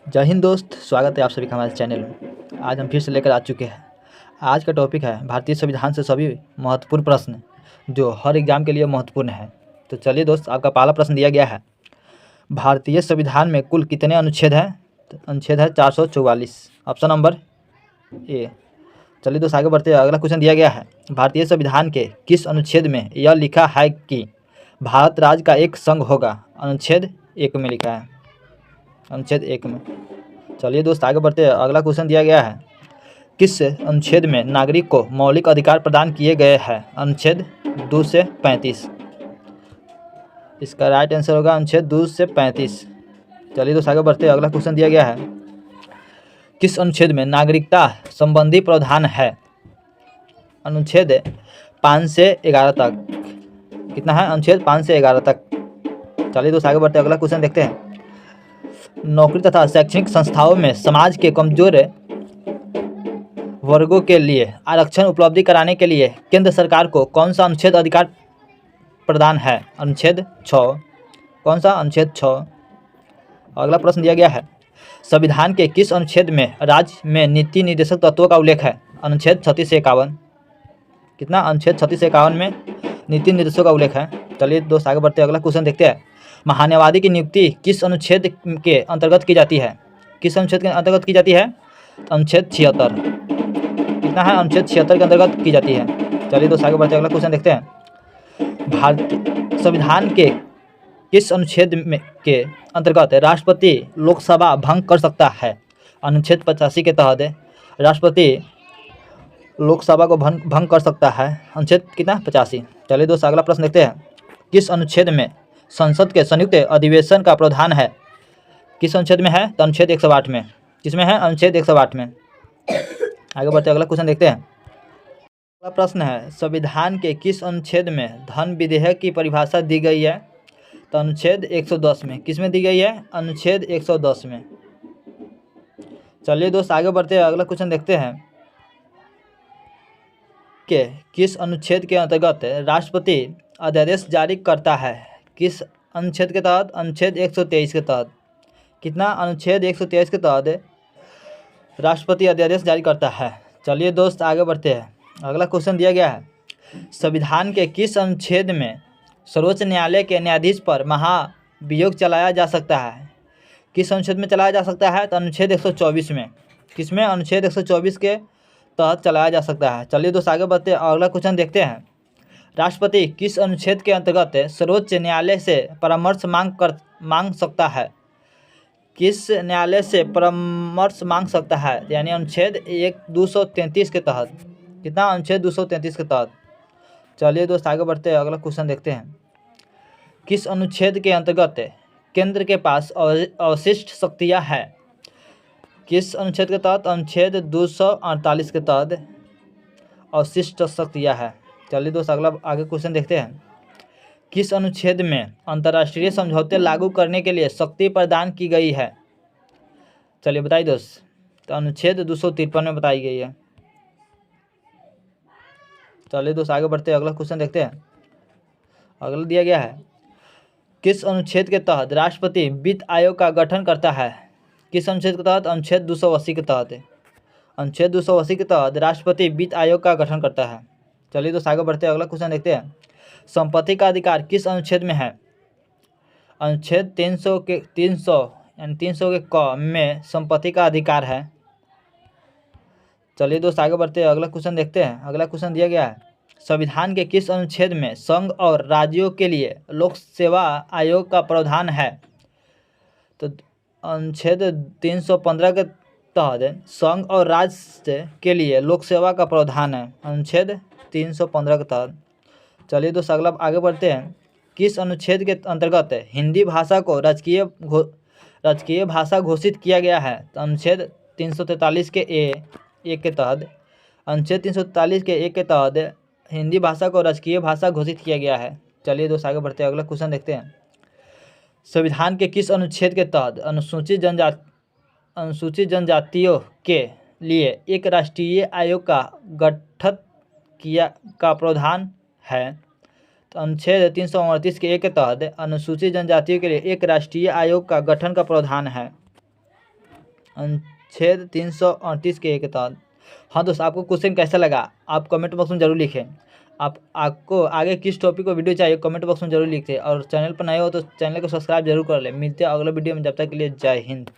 जय हिंद दोस्त, स्वागत है आप सभी का हमारे चैनल में। आज हम फिर से लेकर आ चुके हैं। आज का टॉपिक है भारतीय संविधान से सभी महत्वपूर्ण प्रश्न जो हर एग्जाम के लिए महत्वपूर्ण है। तो चलिए दोस्त, आपका पहला प्रश्न दिया गया है, भारतीय संविधान में कुल कितने अनुच्छेद हैं? तो अनुच्छेद है 444, ऑप्शन नंबर ए। चलिए दोस्त आगे बढ़ते हैं। अगला क्वेश्चन दिया गया है, भारतीय संविधान के किस अनुच्छेद में यह लिखा है कि भारत राज्य का एक संघ होगा? अनुच्छेद 1 में लिखा है, अनुच्छेद 1 में। चलिए दोस्त आगे बढ़ते हैं। अगला क्वेश्चन दिया गया है, किस अनुच्छेद में नागरिक को मौलिक अधिकार प्रदान किए गए हैं? अनुच्छेद 2 से 35। इसका राइट आंसर होगा अनुच्छेद 2 से 35। चलिए दोस्त आगे बढ़ते हैं। अगला क्वेश्चन दिया गया है, किस अनुच्छेद में नागरिकता संबंधी प्रावधान है? अनुच्छेद 5 से 11 तक। कितना है? अनुच्छेद 5 से 11 तक। चलिए दोस्त आगे बढ़ते हैं। अगला क्वेश्चन देखते हैं, नौकरी तथा शैक्षणिक संस्थाओं में समाज के कमजोर वर्गों के लिए आरक्षण उपलब्धि कराने के लिए केंद्र सरकार को कौन सा अनुच्छेद अधिकार प्रदान है? अनुच्छेद 6। कौन सा? अनुच्छेद 6। अगला प्रश्न दिया गया है, संविधान के किस अनुच्छेद में राज्य में नीति निर्देशक तत्वों का उल्लेख है? अनुच्छेद 36 से 51। कितना? अनुच्छेद 36 से 51 में नीति निर्देशों का उल्लेख है। चलिए दोस्त आगे बढ़ते हैं। अगला क्वेश्चन देखते हैं, महान्यायवादी की नियुक्ति किस अनुच्छेद के अंतर्गत की जाती है? किस अनुच्छेद के अंतर्गत की जाती है? अनुच्छेद 76। कितना है? अनुच्छेद 76 के अंतर्गत की जाती है। चलिए दोस्त आगे बढ़ते हैं। अगला क्वेश्चन देखते हैं, भारतीय संविधान के किस अनुच्छेद में के अंतर्गत राष्ट्रपति लोकसभा भंग कर सकता है? अनुच्छेद 85 के तहत राष्ट्रपति लोकसभा को भंग कर सकता है। अनुच्छेद कितना? 85। चलिए दोस्त अगला प्रश्न देखते हैं, किस अनुच्छेद में संसद के संयुक्त अधिवेशन का प्रावधान है? किस अनुच्छेद में है? तो अनुच्छेद 108 में। किसमें है? अनुच्छेद 108 में। आगे बढ़ते अगला क्वेश्चन देखते हैं। अगला प्रश्न है, संविधान के किस अनुच्छेद में धन विधेयक की परिभाषा दी गई है? तो अनुच्छेद 110 में। किसमें दी गई है? अनुच्छेद 110 में। चलिए दोस्त आगे बढ़ते हैं। अगला क्वेश्चन देखते हैं, के किस अनुच्छेद के अंतर्गत राष्ट्रपति अध्यादेश जारी करता है? किस अनुच्छेद के तहत? अनुच्छेद 123 के तहत। कितना? अनुच्छेद 123 के तहत राष्ट्रपति अध्यादेश जारी करता है। चलिए दोस्त आगे बढ़ते हैं। अगला क्वेश्चन दिया गया है, संविधान के किस अनुच्छेद में सर्वोच्च न्यायालय के न्यायाधीश पर महाभियोग चलाया जा सकता है? किस अनुच्छेद में चलाया जा सकता है? तो अनुच्छेद 124 में। किसमें? अनुच्छेद 124 के तहत चलाया जा सकता है। चलिए दोस्त आगे बढ़ते हैं। अगला क्वेश्चन देखते हैं, राष्ट्रपति किस अनुच्छेद के अंतर्गत सर्वोच्च न्यायालय से परामर्श मांग सकता है? किस न्यायालय से परामर्श मांग सकता है? यानी अनुच्छेद 233 के तहत। कितना? अनुच्छेद 233 के तहत। चलिए दोस्त आगे बढ़ते हैं। अगला क्वेश्चन देखते हैं, किस अनुच्छेद के अंतर्गत केंद्र के पास अवशिष्ट शक्तियाँ हैं? किस अनुच्छेद के तहत? अनुच्छेद 248 के तहत अवशिष्ट शक्तियाँ है। चलिए दोस्त अगला आगे क्वेश्चन देखते हैं, किस अनुच्छेद में अंतर्राष्ट्रीय समझौते लागू करने के लिए शक्ति प्रदान की गई है? चलिए बताइए दोस्त। तो अनुच्छेद 253 में बताई गई है। चलिए दोस्त आगे बढ़ते हैं। अगला क्वेश्चन देखते हैं। अगला दिया गया है, किस अनुच्छेद के तहत राष्ट्रपति वित्त आयोग का गठन करता है? किस अनुच्छेद के तहत? अनुच्छेद 280 के तहत। अनुच्छेद 280 के तहत राष्ट्रपति वित्त आयोग का गठन करता है। चलिए दोस्त आगे बढ़ते हैं। अगला क्वेश्चन देखते हैं, संपत्ति का अधिकार किस अनुच्छेद में है? अनुच्छेद 300 यानी 300 के क में संपत्ति का अधिकार है। चलिए दोस्त आगे बढ़ते हैं। अगला क्वेश्चन देखते हैं। अगला क्वेश्चन दिया गया है, संविधान के किस अनुच्छेद में संघ और राज्यों के लिए लोक सेवा आयोग का प्रावधान है? तो अनुच्छेद 315 के तहत संघ और राज्य के लिए लोक सेवा का प्रावधान है। अनुच्छेद 315 के तहत। चलिए दोस्त अगला आगे बढ़ते हैं, किस अनुच्छेद के अंतर्गत हिंदी भाषा को राजकीय भाषा घोषित किया गया है? तो अनुच्छेद 343 के एक के तहत। अनुच्छेद 343 के 1 के तहत हिंदी भाषा को राजकीय भाषा घोषित किया गया है। चलिए दोस्त आगे बढ़ते हैं। अगला क्वेश्चन देखते हैं, संविधान के किस अनुच्छेद के तहत अनुसूचित जनजातियों के लिए एक राष्ट्रीय आयोग का गठन का प्रावधान है? तो अनुच्छेद 329 के 1 के तहत अनुसूचित जनजातियों के लिए एक राष्ट्रीय आयोग का गठन का प्रावधान है। अनुच्छेद 338 के तहत। हाँ दोस्तों, आपको क्वेश्चन कैसा लगा आप कमेंट बॉक्स में जरूर लिखें। आपको आगे किस टॉपिक को वीडियो चाहिए कमेंट बॉक्स में जरूर लिखें, और चैनल पर नए हो तो चैनल को सब्सक्राइब जरूर कर लें। मिलते हैं अगले वीडियो में, जब तक के लिए जय हिंद।